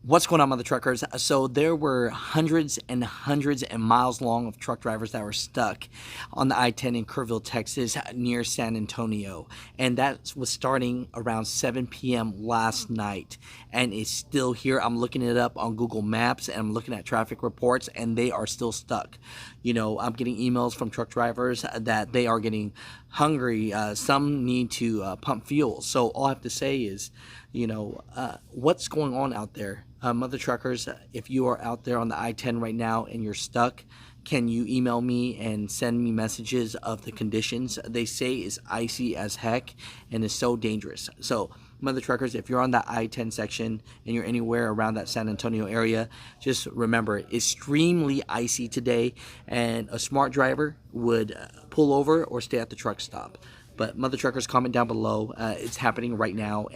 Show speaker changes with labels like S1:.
S1: What's going on, mother truckers? So there were hundreds and hundreds and miles long of truck drivers that were stuck on the I-10 in Kerrville, Texas, near San Antonio, and that was starting around 7 p.m. last night, and it's still here. I'm looking it up on Google Maps, and I'm looking at traffic reports, and they are still stuck. You know, I'm getting emails from truck drivers that they are getting hungry. Some need to pump fuel. So all I have to say is, what's going on out there? Mother truckers, if you are out there on the I-10 right now and you're stuck, can you email me and send me messages of the conditions? They say it's icy as heck and is so dangerous. So, mother truckers, if you're on that I-10 section and you're anywhere around that San Antonio area, just remember, extremely icy today, and a smart driver would pull over or stay at the truck stop. But mother truckers, comment down below. It's happening right now.